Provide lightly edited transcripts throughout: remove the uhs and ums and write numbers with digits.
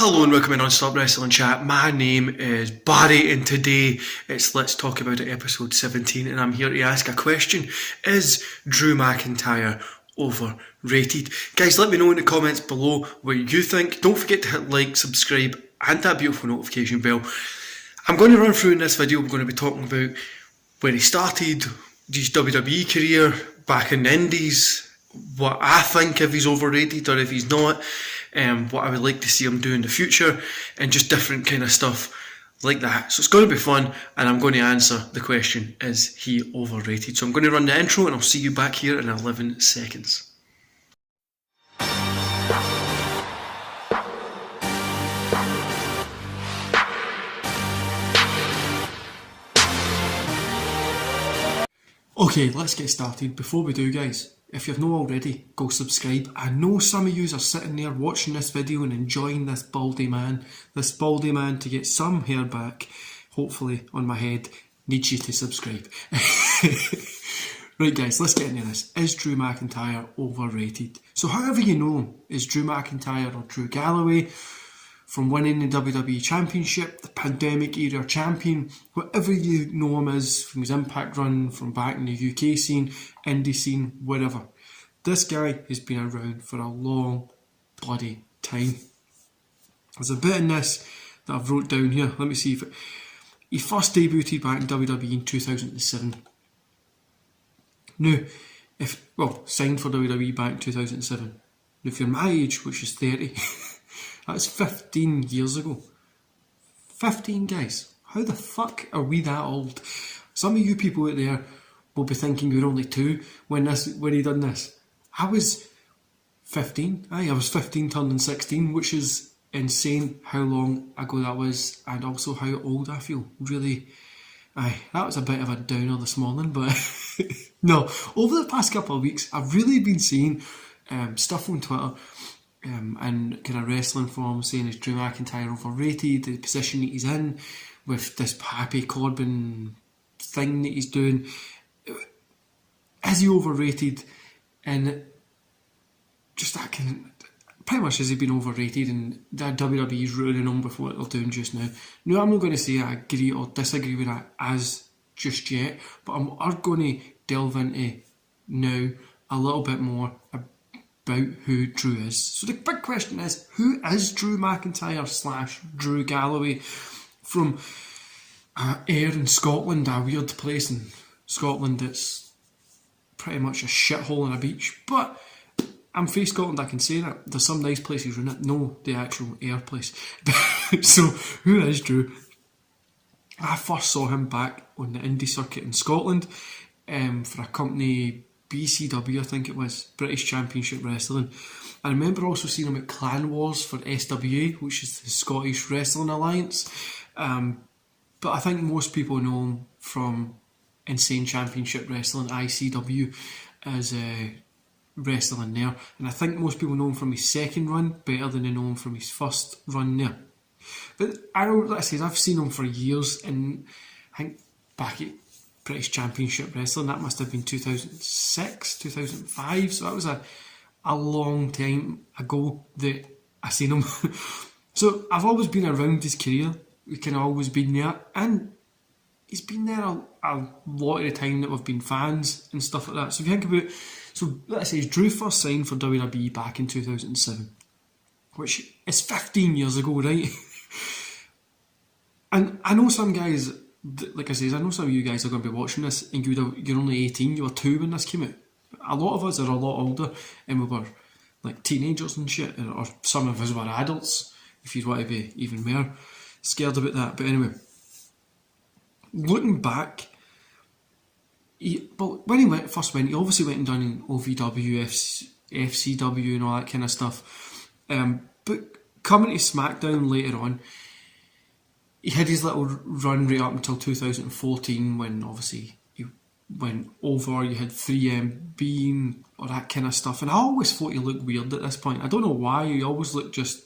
Hello and welcome to Non-Stop Wrestling Chat. My name is Barry and today it's Let's Talk About It episode 17 and I'm here to ask a question. Is Drew McIntyre overrated? Guys, let me know in the comments below what you think. Don't forget to hit like, subscribe and that beautiful notification bell. I'm going to run through in this video, I'm going to be talking about where he started, his WWE career, back in the Indies, what I think if he's overrated or if he's not, what I would like to see him do in the future, and just different kind of stuff like that. So it's going to be fun, and I'm going to answer the question, is he overrated? So I'm going to run the intro, and I'll see you back here in 11 seconds. Okay, let's get started. Before we do, guys, if you've not already, go subscribe. I know some of yous are sitting there watching this video and enjoying this baldy man to get some hair back, hopefully, on my head, needs you to subscribe. Right guys, let's get into this. Is Drew McIntyre overrated? So however you know him, is Drew McIntyre or Drew Galloway, from winning the WWE Championship, the pandemic era champion, whatever you know him as, from his Impact run, from back in the UK scene, indie scene, whatever. This guy has been around for a long bloody time. There's a bit in this that I've wrote down here. Let me see if he first debuted back in WWE in 2007. Now, signed for WWE back in 2007. Now, if you're my age, which is 30, that's 15 years ago. 15, guys. How the fuck are we that old? Some of you people out there will be thinking you're only 2 when he done this. I was 15. I was 15 turning 16, which is insane how long ago that was, and also how old I feel. Really, that was a bit of a downer this morning, but no. Over the past couple of weeks, I've really been seeing stuff on Twitter and kind of wrestling forums saying is Drew McIntyre overrated, the position that he's in with this Happy Corbin thing that he's doing. Is he overrated? And just that pretty much has he been overrated, and that WWE's ruining him with what they're doing just now. No, I'm not going to say I agree or disagree with that as just yet, but I'm going to delve into now a little bit more about who Drew is. So the big question is, who is Drew McIntyre / Drew Galloway from Ayr in Scotland, a weird place in Scotland that's pretty much a shithole on a beach, but I'm from Scotland, I can say that. There's some nice places around it. No, the actual Ayr place. So, who is Drew? I first saw him back on the indie circuit in Scotland for a company, BCW I think it was, British Championship Wrestling. I remember also seeing him at Clan Wars for SWA, which is the Scottish Wrestling Alliance. But I think most people know him from Insane Championship Wrestling, ICW, as wrestling there. And I think most people know him from his second run better than they know him from his first run there. But like I said, I've seen him for years, and I think back at British Championship Wrestling, that must have been 2006, 2005, so that was a long time ago that I seen him. So I've always been around his career, we've kind of always been there, and he's been there a lot of the time that we've been fans and stuff like that. So if you think about, so let's say Drew first signed for WWE back in 2007, which is 15 years ago, right? And I know some guys, like I say, I know some of you guys are going to be watching this and you're only 18, you were 2 when this came out. A lot of us are a lot older and we were like teenagers and shit, or some of us were adults, if you'd want to be even more scared about that. But anyway, looking back, when he first went, he obviously went and done in OVW, FCW and all that kind of stuff. But coming to SmackDown later on, he had his little run right up until 2014 when obviously he went over, you had 3MB and all that kind of stuff. And I always thought he looked weird at this point. I don't know why, he always looked just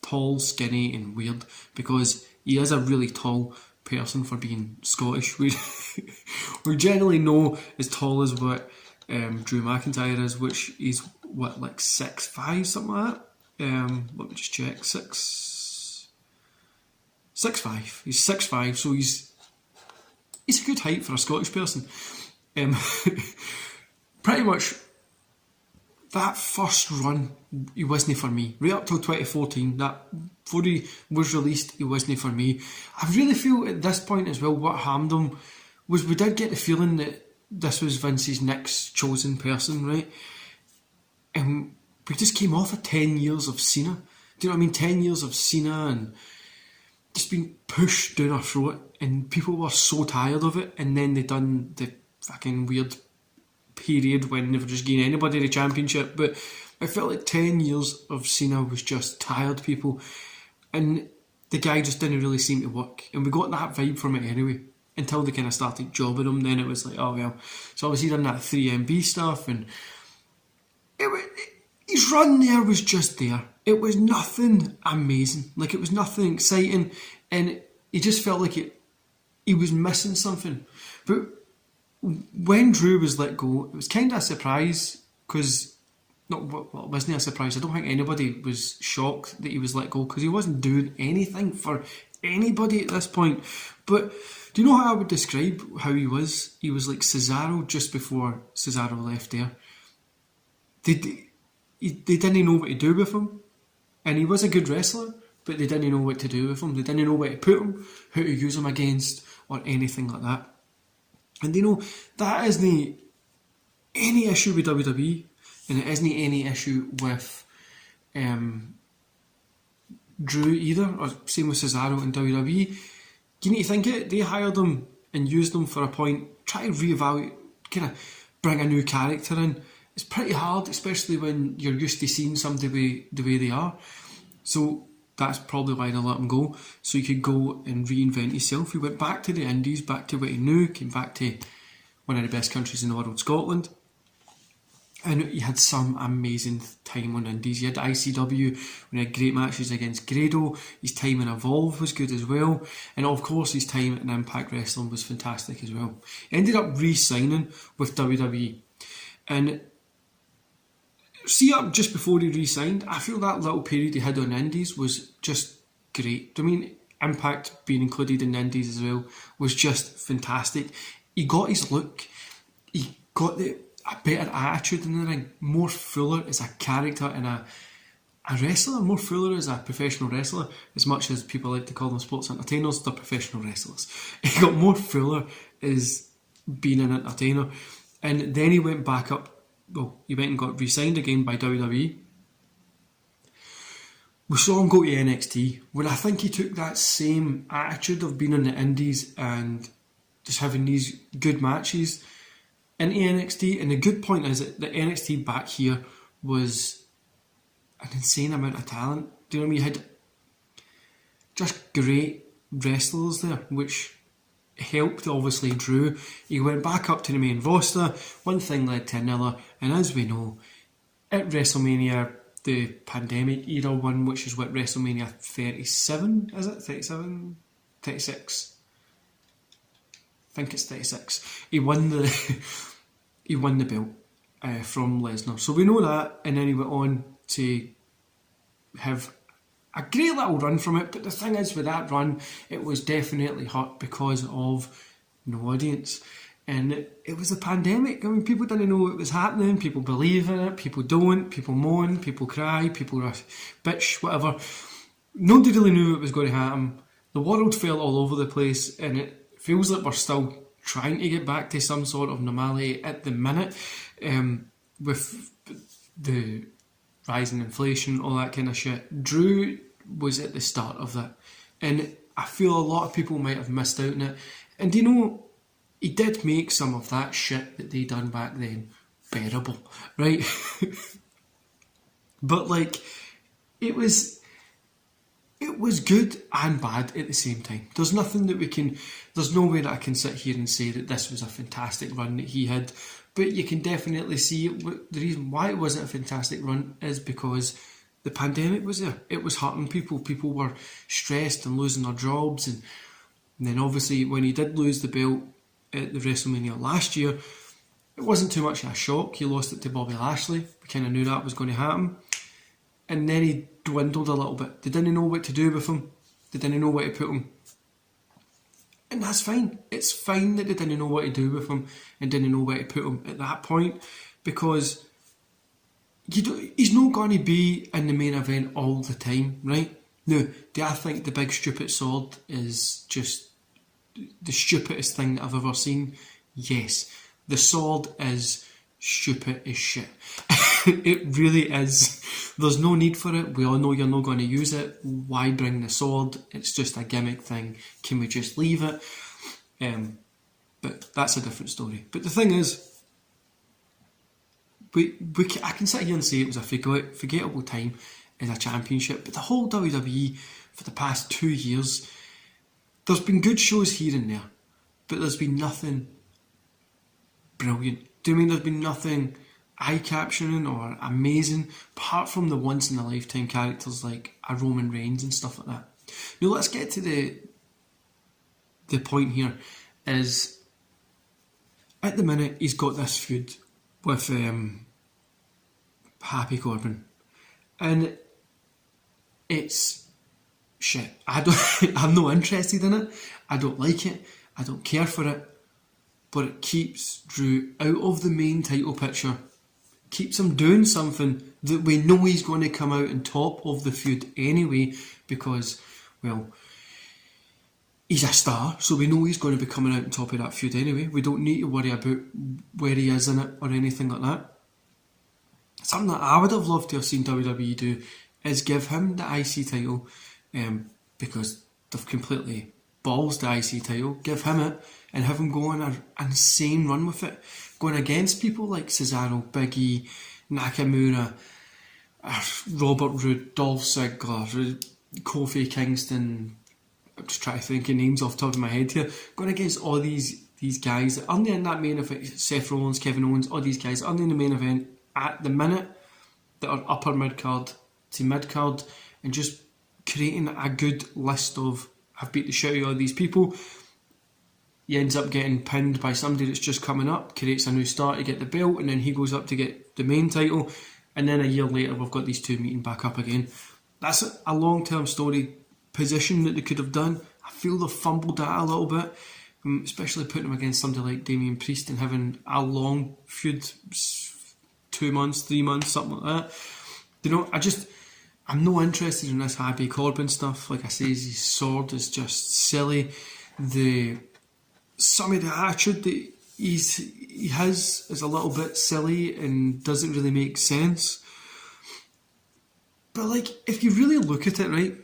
tall, skinny and weird, because he is a really tall person for being Scottish. We generally know as tall as what Drew McIntyre is, which is what, like 6'5", something like that. Let me just check. 6'5". He's 6'5", so he's a good height for a Scottish person. Pretty much that first run, he wasn't for me. Right up till 2014, that before he was released, he wasn't for me. I really feel at this point as well, what harmed him was we did get the feeling that this was Vince's next chosen person, right? And we just came off of 10 years of Cena. Do you know what I mean? 10 years of Cena and just being pushed down our throat, and people were so tired of it. And then they done the fucking weird period when they were just giving anybody the championship. But I felt like 10 years of Cena was just tired people, and the guy just didn't really seem to work. And we got that vibe from it anyway, until they kind of started jobbing him. Then it was like, oh well. So obviously done that 3MB stuff, and his run there was just there. It was nothing amazing. Like, it was nothing exciting, and he just felt like he was missing something. But when Drew was let go, it was kind of a surprise, because well, it wasn't a surprise. I don't think anybody was shocked that he was let go, because he wasn't doing anything for anybody at this point. But do you know how I would describe how he was? He was like Cesaro just before Cesaro left there. They didn't know what to do with him, and he was a good wrestler, but they didn't know what to do with him. They didn't know where to put him, who to use him against, or anything like that. And that isn't any issue with WWE, and it isn't any issue with Drew either, or same with Cesaro and WWE. You need to think it. They hired him and used him for a point. Try to reevaluate, kind of bring a new character in. It's pretty hard, especially when you're used to seeing somebody the way they are. So that's probably why they let him go. So he could go and reinvent himself. He went back to the Indies, back to what he knew, came back to one of the best countries in the world, Scotland. And he had some amazing time on Indies. He had ICW, when he had great matches against Grado. His time in Evolve was good as well. And of course his time in Impact Wrestling was fantastic as well. He ended up re-signing with WWE. And see, up just before he re-signed, I feel that little period he had on Indies was just great. I mean, Impact being included in Indies as well was just fantastic. He got his look. He got a better attitude in the ring, more fuller as a character and a wrestler, more fuller as a professional wrestler. As much as people like to call them sports entertainers, they're professional wrestlers. He got more fuller as being an entertainer. And then he went back up. Well, he went and got re-signed again by WWE. We saw him go to NXT, where I think he took that same attitude of being in the Indies and just having these good matches into NXT. And the good point is that the NXT back here was an insane amount of talent. Do you know what I mean? You had just great wrestlers there, which helped obviously Drew. He went back up to the main roster, one thing led to another, and as we know, at WrestleMania, the pandemic era one, which is what, WrestleMania 37, is it? 37? 36? I think it's 36. He won the belt from Lesnar. So we know that, and then he went on to have a great little run from it, but the thing is, with that run, it was definitely hurt because of no audience. And it was the pandemic. I mean, people didn't know what was happening, people believe in it, people don't, people moan, people cry, people are bitch, whatever. Nobody really knew what was going to happen. The world fell all over the place, and it feels like we're still trying to get back to some sort of normality at the minute, with the rising inflation, all that kind of shit. Drew was at the start of that, and I feel a lot of people might have missed out on it. And you know, he did make some of that shit that they done back then bearable, right? But like, it was good and bad at the same time. There's nothing that there's no way that I can sit here and say that this was a fantastic run that he had, but you can definitely see the reason why it wasn't a fantastic run is because the pandemic was there. It was hurting people. People were stressed and losing their jobs, and then obviously when he did lose the belt at the WrestleMania last year, it wasn't too much of a shock. He lost it to Bobby Lashley. We kind of knew that was going to happen. And then he dwindled a little bit. They didn't know what to do with him. They didn't know where to put him. And that's fine. It's fine that they didn't know what to do with him and didn't know where to put him at that point, because he's not going to be in the main event all the time, right? Now, do I think the big stupid sword is just the stupidest thing that I've ever seen? Yes. The sword is stupid as shit. It really is. There's no need for it. We all know you're not going to use it. Why bring the sword? It's just a gimmick thing. Can we just leave it? But that's a different story. But the thing is, I can sit here and say it was a forgettable time in a championship, but the whole WWE for the past 2 years, there's been good shows here and there, but there's been nothing brilliant. Do you mean there's been nothing eye-capturing or amazing, apart from the once-in-a-lifetime characters like a Roman Reigns and stuff like that? Now let's get to the point here. Is at the minute he's got this feud with Happy Corbin, and it's shit. I'm not interested in it. I don't like it. I don't care for it. But it keeps Drew out of the main title picture. Keeps him doing something that we know he's going to come out on top of the feud anyway, because, well, he's a star, so we know he's going to be coming out on top of that feud anyway. We don't need to worry about where he is in it or anything like that. Something that I would have loved to have seen WWE do is give him the IC title, because they've completely balls the IC title. Give him it and have him go on an insane run with it, going against people like Cesaro, Big E, Nakamura, Robert Roode, Dolph Ziggler, Kofi Kingston. I'm just trying to think of names off the top of my head here. Going against all these guys that aren't in that main event, Seth Rollins, Kevin Owens, all these guys aren't in the main event at the minute, that are upper mid-card to mid-card, and just creating a good list of, I've beat the shit out of these people. He ends up getting pinned by somebody that's just coming up, creates a new star to get the belt, and then he goes up to get the main title, and then a year later we've got these two meeting back up again. That's a long-term story position that they could have done. I feel they've fumbled that a little bit, especially putting him against somebody like Damian Priest and having a long feud, 2 months, 3 months, something like that. You know, I'm not interested in this Happy Corbin stuff. Like I say, his sword is just silly. Some of the attitude that he has is a little bit silly and doesn't really make sense. But like, if you really look at it, right,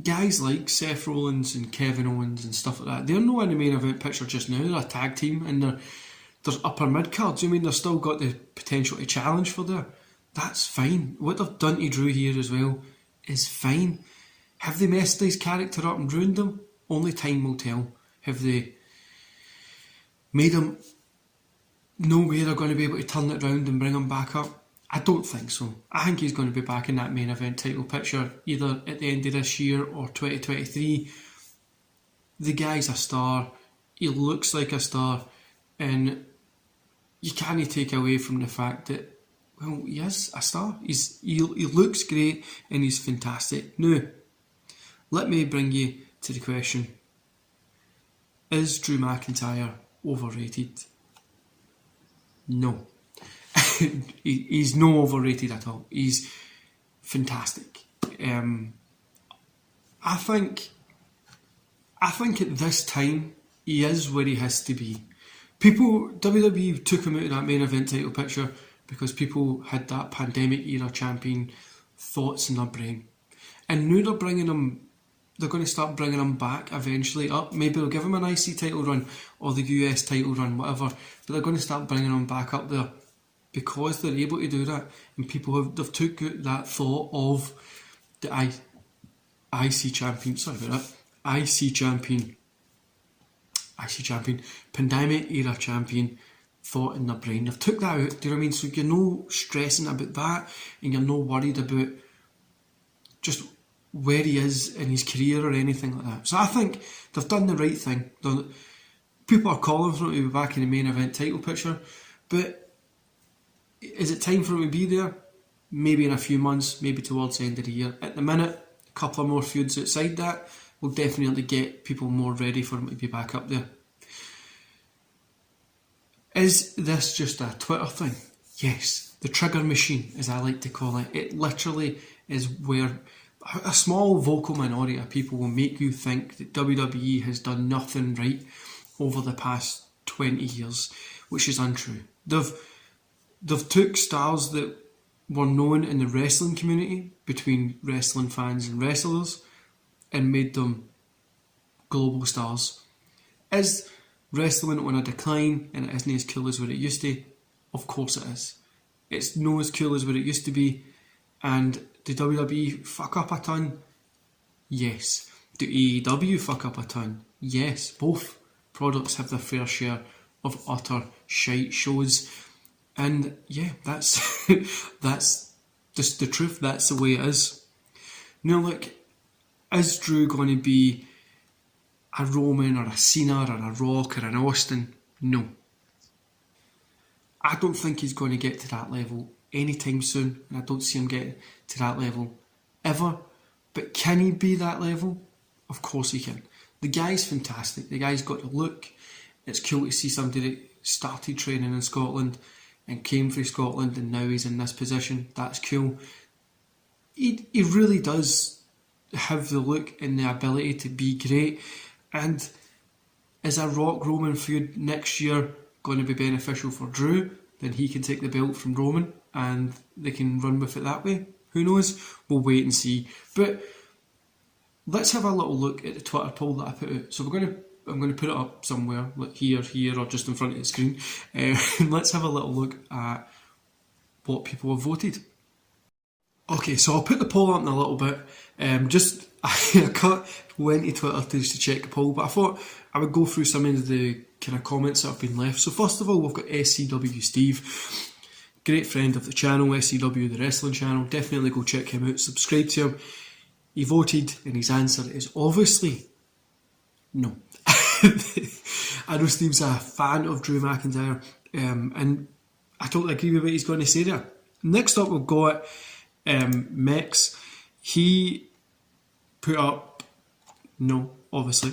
guys like Seth Rollins and Kevin Owens and stuff like that, they're not in the main event picture just now. They're a tag team and they're upper mid cards. I mean, they've still got the potential to challenge for there. That's fine. What they've done to Drew here as well is fine. Have they messed his character up and ruined him? Only time will tell. Have they made him know where they're going to be able to turn it around and bring him back up? I don't think so. I think he's going to be back in that main event title picture either at the end of this year or 2023. The guy's a star. He looks like a star, and you can't take away from the fact that, well, he is a star. He looks great and he's fantastic. Now, let me bring you to the question: is Drew McIntyre overrated? No. He's no overrated at all. He's fantastic. I think at this time he is where he has to be. WWE took him out of that main event title picture because people had that pandemic era champion thoughts in their brain, and now they're bringing him. They're going to start bringing him back eventually up. Maybe they'll give him an IC title run or the US title run, whatever. But they're going to start bringing him back up there because they're able to do that. And they've took that thought of the IC champion. Sorry about that. IC champion, pandemic era champion thought in their brain. They've took that out. Do you know what I mean? So you're no stressing about that, and you're no worried about just where he is in his career or anything like that. So I think they've done the right thing. People are calling for him to be back in the main event title picture, but is it time for him to be there? Maybe in a few months, maybe towards the end of the year. At the minute, couple of more feuds outside that will definitely get people more ready for him to be back up there. Is this just a Twitter thing? Yes. The trigger machine, as I like to call it. It literally is where a small vocal minority of people will make you think that WWE has done nothing right over the past 20 years, which is untrue. They've took stars that were known in the wrestling community between wrestling fans and wrestlers and made them global stars. Is wrestling on a decline and it isn't as cool as what it used to? Of course it is. It's not as cool as what it used to be. And did WWE fuck up a ton? Yes. Do AEW fuck up a ton? Yes. Both products have their fair share of utter shite shows. And yeah, that's that's just the truth. That's the way it is. Now look, is Drew going to be a Roman or a Cena or a Rock or an Austin? No. I don't think he's going to get to that level anytime soon, and I don't see him getting to that level ever. But can he be that level? Of course he can. The guy's fantastic. The guy's got the look. It's cool to see somebody that started training in Scotland and came from Scotland and now he's in this position. That's cool. He really does have the look and the ability to be great. And is a Rock Roman feud next year going to be beneficial for Drew? Then he can take the belt from Roman and they can run with it that way. Who knows? We'll wait and see. But let's have a little look at the Twitter poll that I put out. So I'm going to put it up somewhere, like here, or just in front of the screen. Let's have a little look at what people have voted. Okay, so I'll put the poll up in a little bit. I went to Twitter just to check the poll, but I thought I would go through some of the kind of comments that have been left. So first of all, we've got SCW Steve, great friend of the channel, SCW the wrestling channel. Definitely go check him out, subscribe to him. He voted, and his answer is obviously no. I know Steve's a fan of Drew McIntyre, and I totally agree with what he's going to say there. Next up, we've got Mex. He put up no, obviously.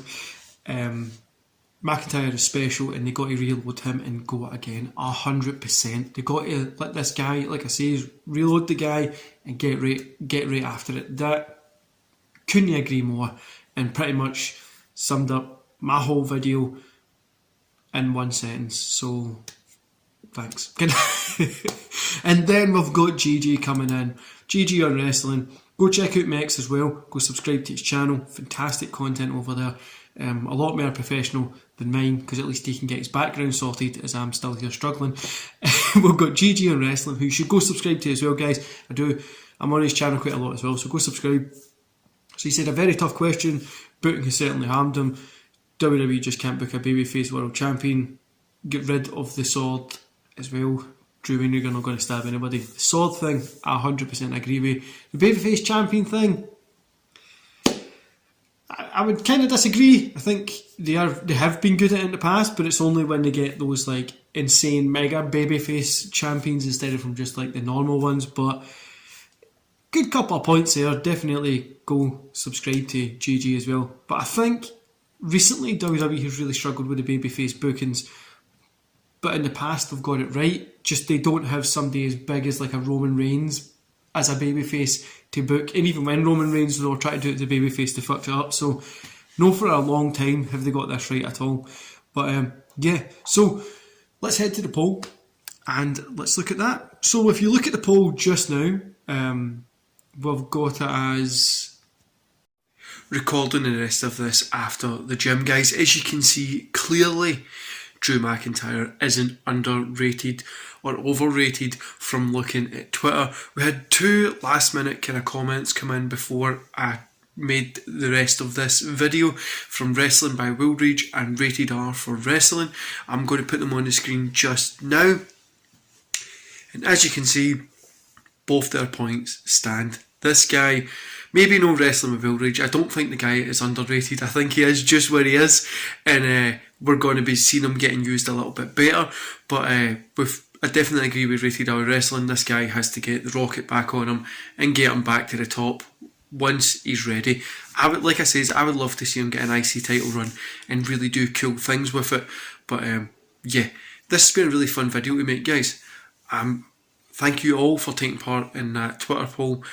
McIntyre is special, and they got to reload him and go again 100%. They got to let this guy, like I say, reload the guy and get right after it. That couldn't agree more, and pretty much summed up my whole video in one sentence. So thanks. And then we've got GG coming in. GG on wrestling. Go check out Mex as well. Go subscribe to his channel. Fantastic content over there. A lot more professional than mine, because at least he can get his background sorted as I'm still here struggling. We've got GG on wrestling, who you should go subscribe to as well, guys. I'm on his channel quite a lot as well, so go subscribe. So he said, a very tough question. Booking has certainly harmed him. WWE just can't book a babyface world champion. Get rid of the sword as well. Drew Weiniger not going to stab anybody. The sword thing, I 100% agree with. The babyface champion thing, I would kind of disagree. I think they have been good at it in the past, but it's only when they get those like insane mega babyface champions instead of from just like the normal ones. But good couple of points there. Definitely go subscribe to GG as well. But I think recently WWE has really struggled with the babyface bookings, but in the past they've got it right. Just they don't have somebody as big as like a Roman Reigns as a babyface to book, and even when Roman Reigns they were trying to do it as a babyface, they fucked it up. So no, for a long time have they got this right at all. But yeah, so let's head to the poll and let's look at that. So if you look at the poll just now, we've got it as recording the rest of this after the gym, guys. As you can see clearly, Drew McIntyre isn't underrated or overrated from looking at Twitter. We had 2 last minute kind of comments come in before I made the rest of this video from Wrestling by Wildridge and Rated R for Wrestling. I'm going to put them on the screen just now. And as you can see, both their points stand. This guy, maybe no Wrestling with Wildridge. I don't think the guy is underrated. I think he is just where he is, and we're going to be seeing him getting used a little bit better. But I definitely agree with Rated R Wrestling. This guy has to get the rocket back on him and get him back to the top once he's ready. Like I says, I would love to see him get an IC title run and really do cool things with it. But yeah, this has been a really fun video to make, guys. Thank you all for taking part in that Twitter poll.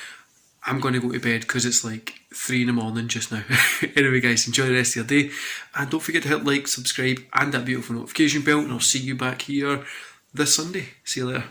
I'm going to go to bed because it's like 3 in the morning just now. Anyway, guys, enjoy the rest of your day. And don't forget to hit like, subscribe, and that beautiful notification bell. And I'll see you back here this Sunday. See you later.